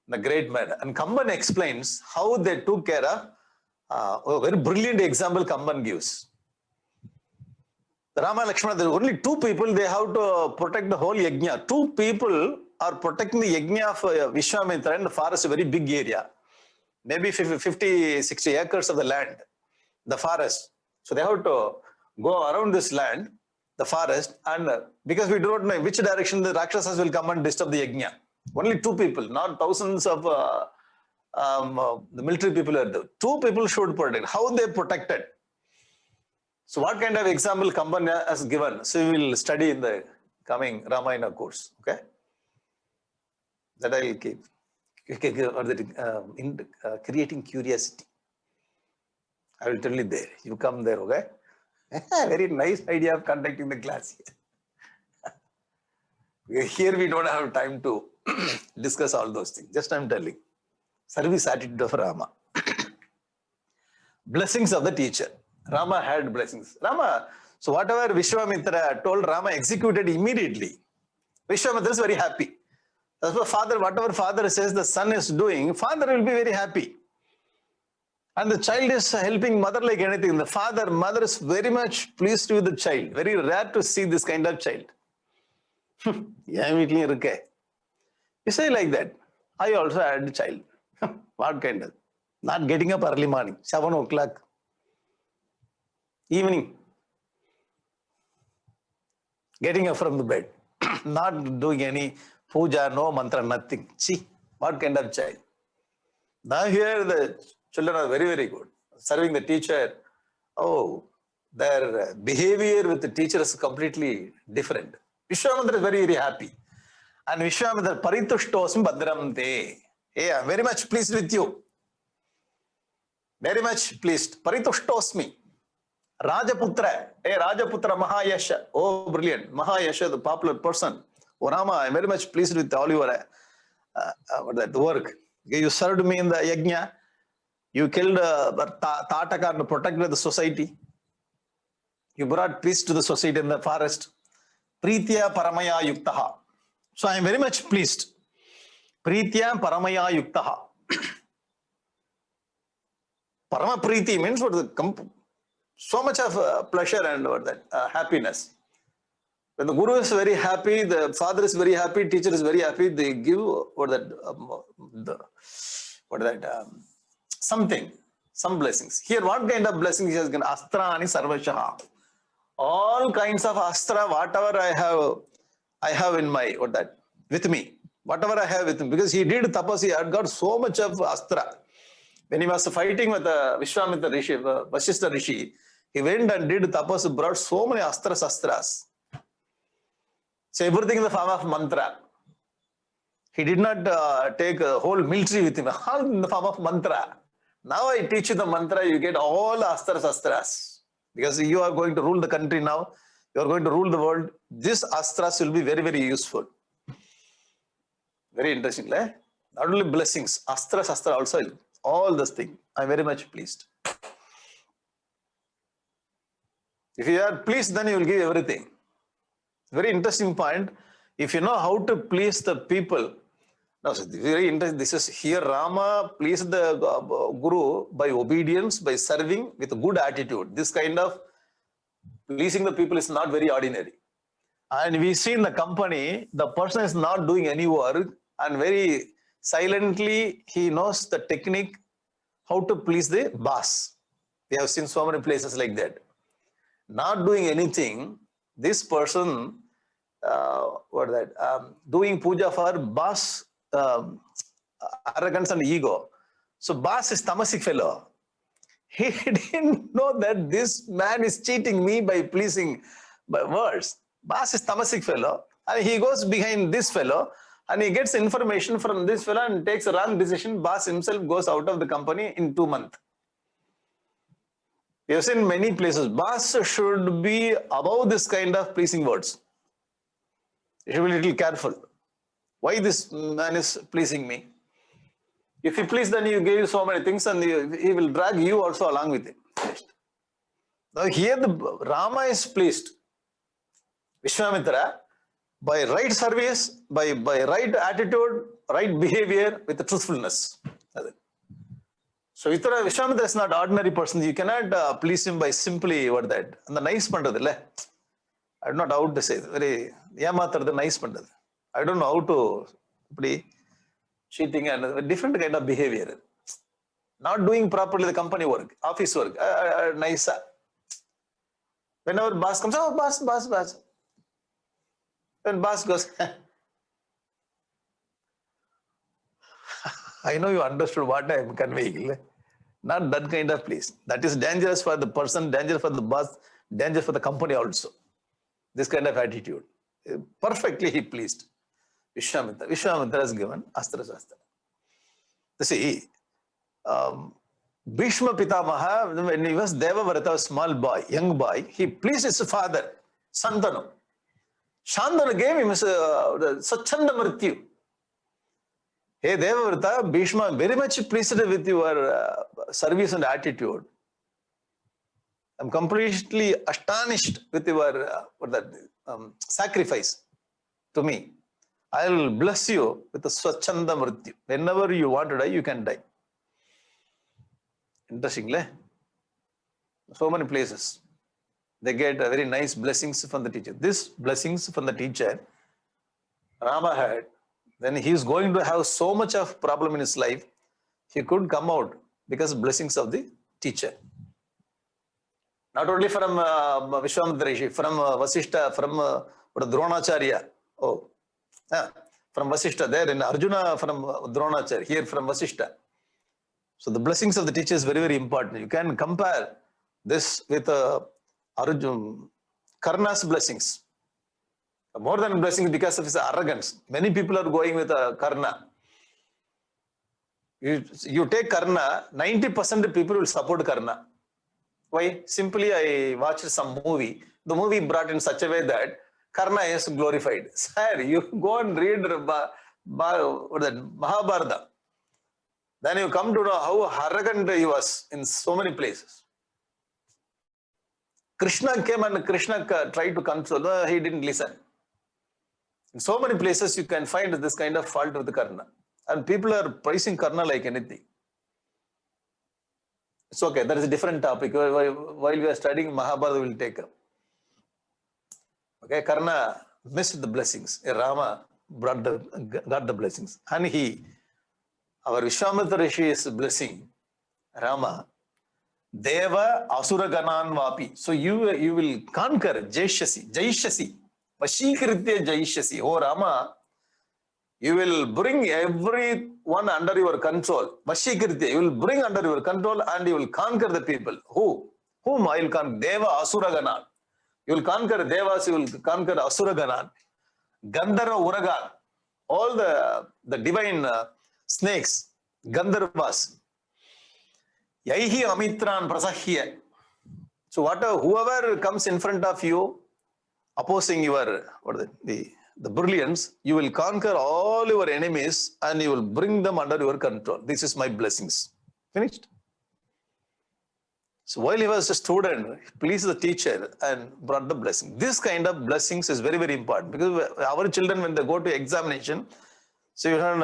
A: the great man. And Kamban explains how they took care of a very brilliant example Kamban gives. Rama Lakshmana, there are only 2 people, they have to protect the whole yajna. 2 people are protecting the yajna of Vishwamitra in the forest, a very big area. Maybe 50, 60 acres of the land, the forest. So they have to go around this land, the forest, and because we do not know which direction the Rakshasas will come and disturb the yajna. Only 2 people, not thousands of the military people are there. 2 people should protect. How they protected? So what kind of example Kamban has given? So we will study in the coming Ramayana course. Okay? That I will keep. Creating curiosity. I will tell you there. You come there, okay? Very nice idea of conducting the class here. Here we don't have time to discuss all those things. Just I am telling. Service attitude of Rama. Blessings of the teacher. Rama had blessings. So whatever Vishwamitra told, Rama executed immediately. Vishwamitra is very happy. That's why father, whatever father says the son is doing, father will be very happy. And the child is helping mother like anything. The mother is very much pleased with the child. Very rare to see this kind of child. You say like that. I also had a child. What kind of? Not getting up early morning, 7 o'clock. Evening. Getting up from the bed. Not doing any puja, no mantra, nothing. See, what kind of child? Now here the children are very, very good. Serving the teacher. Oh, their behavior with the teacher is completely different. Vishwamitra is very, very happy. And Vishwamitra, paritushtosim badram te. Hey, I am very much pleased with you. Very much pleased. Paritushtoasmi. Rajaputra. Hey, Rajaputra Mahayasha. Oh, brilliant. Mahayasha, the popular person. Oh, Rama, I am very much pleased with all your the work. You served me in the yajna. You killed Tataka to protect the society. You brought peace to the society in the forest. Pritya Paramaya Yuktaha. So I am very much pleased. Pritya Paramaya Yuktaha. Parama Priti means what so much of pleasure and what that happiness. When the guru is very happy, the father is very happy, teacher is very happy, they give something, some blessings. Here, what kind of blessings he has given? Astrani Sarvashaha. All kinds of astra, whatever I have in my, with me. Whatever I have with him. Because he did tapas, he had got so much of astra. When he was fighting with Vishwamitra Rishi, Vasishtha Rishi, he went and did tapas, brought so many astras. So everything in the form of mantra. He did not take a whole military with him, all in the form of mantra. Now I teach you the mantra, you get all astras. Because you are going to rule the country now, you are going to rule the world. This astras will be very, very useful. Very interesting, right? Not only blessings, astra also, all this thing. I am very much pleased. If you are pleased, then you will give everything. Very interesting point. If you know how to please the people, now very interesting. This is here Rama pleased the Guru by obedience, by serving with a good attitude. This kind of pleasing the people is not very ordinary. And we see in the company, the person is not doing any work and very silently he knows the technique how to please the boss. We have seen so many places like that. Not doing anything, this person doing puja for boss arrogance and ego. So boss is tamasic fellow. He didn't know that this man is cheating me by pleasing by words. Boss is tamasic fellow, and he goes behind this fellow and he gets information from this fellow and takes a wrong decision. Boss himself goes out of the company in 2 months. We have seen many places. Boss should be above this kind of pleasing words. You should be a little careful. Why this man is pleasing me? If he please, then he gave you so many things and he will drag you also along with him. Now here the Rama is pleased. Vishwamitra, by right service, by right attitude, right behavior, with the truthfulness. So Vishwamitra is not ordinary person. You cannot please him by simply what that. And the nice pandadilla. I don't know how to say it. Very the nice pandad. I don't know how to play cheating and different kind of behavior. Not doing properly the company work, office work. Nice. Whenever boss comes, oh boss. When boss goes, I know you understood what I am conveying. Not that kind of place. That is dangerous for the person, dangerous for the boss, dangerous for the company also. This kind of attitude. Perfectly he pleased Vishwamitra. Vishwamitra has given Astra Shastra. You see, Bhishma Pitamaha, when he was Devavrata, a small boy, young boy, he pleased his father, Santanu. Shantanu gave him Swachhanda Mrityu. Hey Devavrata, Bhishma, very much pleased with your service and attitude. I'm completely astonished with your sacrifice to me. I'll bless you with the Swachhanda Mrityu. Whenever you want to die, you can die. Interestingly, so many places, they get very nice blessings from the teacher. These blessings from the teacher, Rama had, when he is going to have so much of problem in his life, he could come out because of blessings of the teacher. Not only from Vishwamitra Rishi, from Vasishtha, from Dronacharya. From Vasishtha, there in Arjuna from Dronacharya, here from Vasishtha. So the blessings of the teacher is very, very important. You can compare this with Arjuna, Karna's blessings. More than blessings because of his arrogance. Many people are going with Karna. You take Karna, 90% of people will support Karna. Why? Simply I watched some movie. The movie brought in such a way that Karna is glorified. Sir, you go and read Mahabharata. Then you come to know how arrogant he was in so many places. Krishna came and Krishna tried to console. He didn't listen. In so many places you can find this kind of fault with Karna. And people are praising Karna like anything. It's okay, that is a different topic. While we are studying Mahabharata, we will take up. Okay, Karna missed the blessings. Rama got the blessings. And our Vishwamitra Rishi is blessing Rama. Deva Asura Ganan Vapi. So you will conquer Jaishasi. Vashikritya Jaishasi. Oh Rama, you will bring everyone under your control. Vashikritya, you will bring under your control and you will conquer the people. Whom I will conquer? Deva Asura Ganan. You will conquer Devas, you will conquer Asura Ganan. Gandharva Uragan. All the divine snakes, Gandharvas. Yaihi Amitran Prasahya. So whoever comes in front of you, opposing your the brilliance, you will conquer all your enemies and you will bring them under your control. This is my blessings. Finished. So while he was a student, he pleased the teacher and brought the blessing. This kind of blessings is very, very important because our children, when they go to examination, so you don't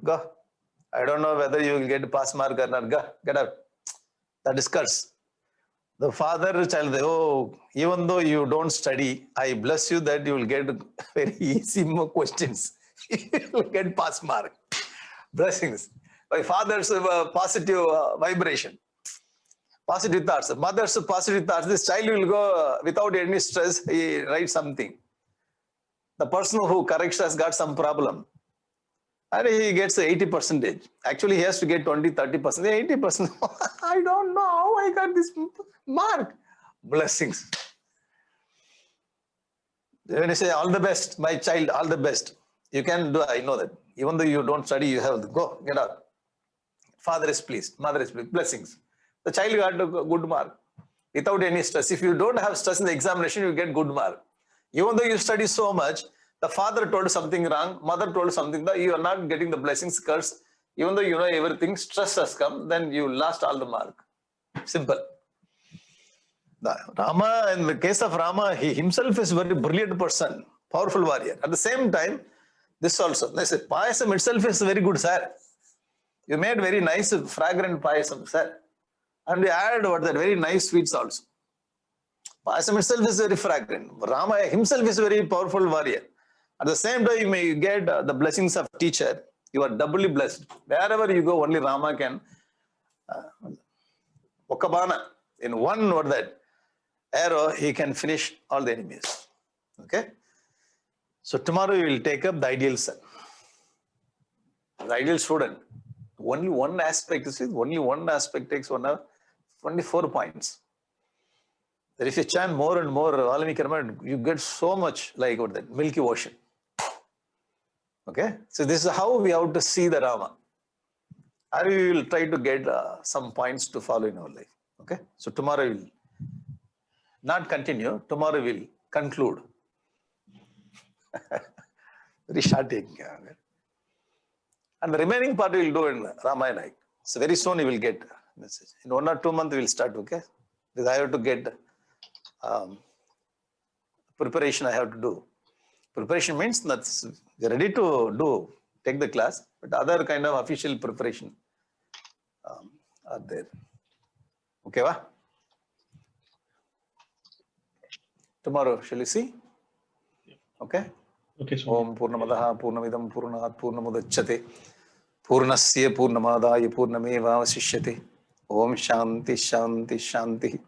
A: go. I don't know whether you will get pass mark or not. Go, get out. That is curse. The father child, oh, even though you don't study, I bless you that you will get very easy questions. You will get pass mark. Blessings. My father's positive vibration. Positive thoughts. Mother's positive thoughts. This child will go without any stress. He writes something. The person who corrects has got some problem. And he gets 80%. Actually, he has to get 20, 30%. 80%. I don't know how I got this mark. Blessings. When you say, all the best, my child, all the best. You can do, I know that. Even though you don't study, you have to go, get out. Father is pleased, mother is pleased. Blessings. The child got a good mark without any stress. If you don't have stress in the examination, you get good mark. Even though you study so much, the father told something wrong, mother told something that you are not getting the blessings, curse. Even though you know everything, stress has come, then you lost all the mark. Simple. Rama, in the case of Rama, he himself is a very brilliant person, powerful warrior. At the same time, this also, they say, payasam itself is very good, sir. You made very nice, fragrant payasam, sir. And we add very nice sweets also. Payasam itself is very fragrant. Rama himself is a very powerful warrior. At the same time, you may get the blessings of teacher. You are doubly blessed. Wherever you go, only Rama can. Okabana, in one word that arrow, he can finish all the enemies. Okay? So tomorrow we will take up the ideal son. The ideal student. Only one aspect takes 1 hour, only 4 points. That if you chant more and more Valmiki Ramayana, you get so much like what that Milky Ocean. Okay? So this is how we have to see the Rama. And we will try to get some points to follow in our life. Okay? So tomorrow we will not continue. Tomorrow we will conclude. Very short thing. And the remaining part we will do in Ramayana. So very soon you will get message. In 1 or 2 months we will start, okay? Because I have to get preparation I have to do. Preparation means that we are ready to take the class, but other kind of official preparation are there. Okay, va? Tomorrow, shall we see? Okay?
B: Okay, so
A: Om Purnamadaha Purnamidam Purnat Purnamudachyate Purnasya Purnamadaya Purnameva Vasishyate Om Shanti Shanti Shanti